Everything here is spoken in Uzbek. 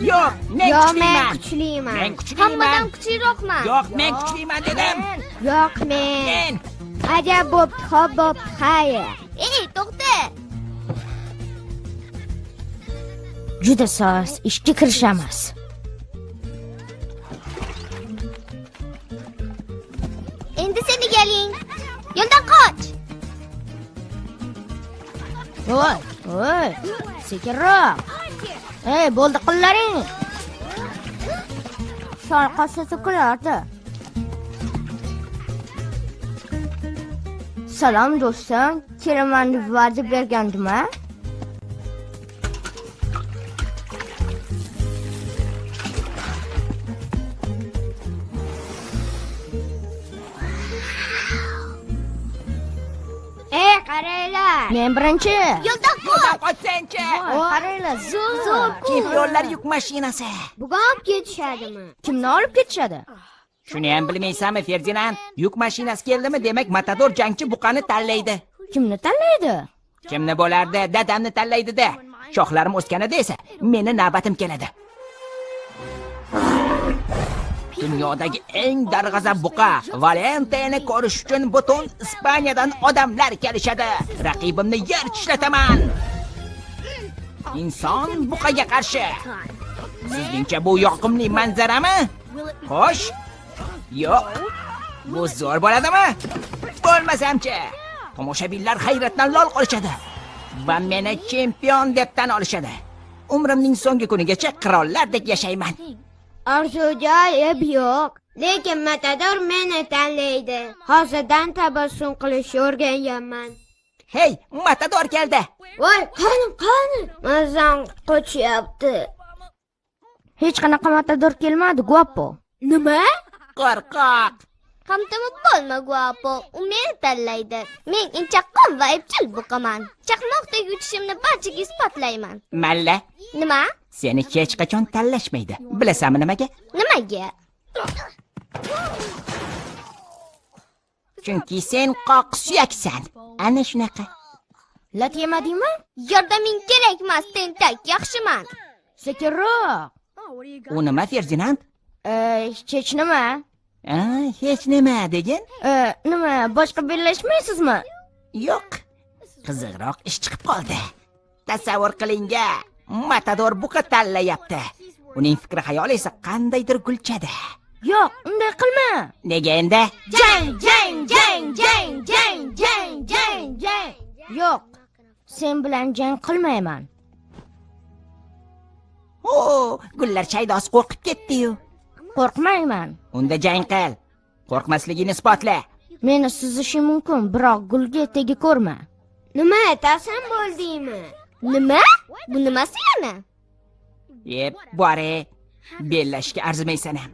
Yo'q, men kuchliman. kuchliman. Men kuchliman. Hammadan kuchliroqman. Yo'q, men kuchliman dedim. Yo'q, men. Men. Ajab bo'pti, xo'p bo'pti, xayr. Ey, to'xta. Juda soz, ishga kirishamiz. Endi seni galing. Yo'ldan qoch. Voy, sekinroq. Ey, bo'ldi qillaring. Sal qolsa kulardi. Salom do'stim, kelaman deb va'da bergandim-a? Qaranglar. Men birinchi. Yo'ldan qoch. Qochsanchi. Qaranglar, zo'r. Chempionlar yuk mashinasi. Bugun olib ketishadimi? Kimni olib ketishadi? Shuni ham bilmaysanmi, Ferdinand? Yuk mashinasi keldimi, demak matador jangchi buqani tanlaydi. Kimni tanlaydi? Kimni bo'lardi? Dadamni tanlaydi-da. Shoxlarim o'sganida esa meni navbatim keladi. Dunyodagi eng darg'azab buqa Valentini ko'rish uchun butun Ispaniyadan odamlar kelishadi. Raqibimni yer tishlataman. Inson buqaga qarshi. Sizningcha bu yoqimli manzarami? Xo'sh? Yo'q. Bu zo'r bo'ladimi? Bo'lmasamchi? Tomoshabinlar hayratdan lol qolishadi va meni chempion deb tan olishadi. Umrimning so'nggi kunigacha qirollardek yashayman. Orzuga ayb yo'q. Lekin matador meni tanlaydi. Hozirdan tabassum qilishni o'rganyapman. Hey, matador keldi. Voy, qani. Mazam qochyapti. Hech qanaqa matador kelmadi, guapo. Nima? Qo'rqoq. Qamtamib bo'lma, guapo. U meni tanlaydi. Men inchaqqon va epchil buqaman. Chaqmoqdek uchishimni barchaga isbotlayman. Malla, Nima? seni hech qachon tanlashmaydi. Bilasanmi nimaga? Nimaga? Chunki sen qoq suyaksan. Ana shunaqa. Lat yemadingmi? Yordaming kerak emas, tentak, yaxshiman. Sekinroq. U nima, Ferdinand? Hech nima. Hech nima degin? Nima, boshqa bellashmaysizmi? Yo'q. Qiziqroq ish chiqib qoldi. Tasavvur qiling-a, matador buqa tanlayapti. Uning fikri xayoli esa qandaydir gulchada. Yo'q, unday qilma. Nega endi? Jang. Yo'q, sen bilan jang qilmayman. Gullar chaydosi qo'rqib ketdi-yu. Qo'rqmayman. Unda jang qil. Qo'rqmasligini isbotla. Meni suzishim mumkin, biroq gulga tegi ko'rma. Nima, tasam bo'ldingmi? Nima? Bu nimasi yana? Bore, bellashga arzimaysan ham.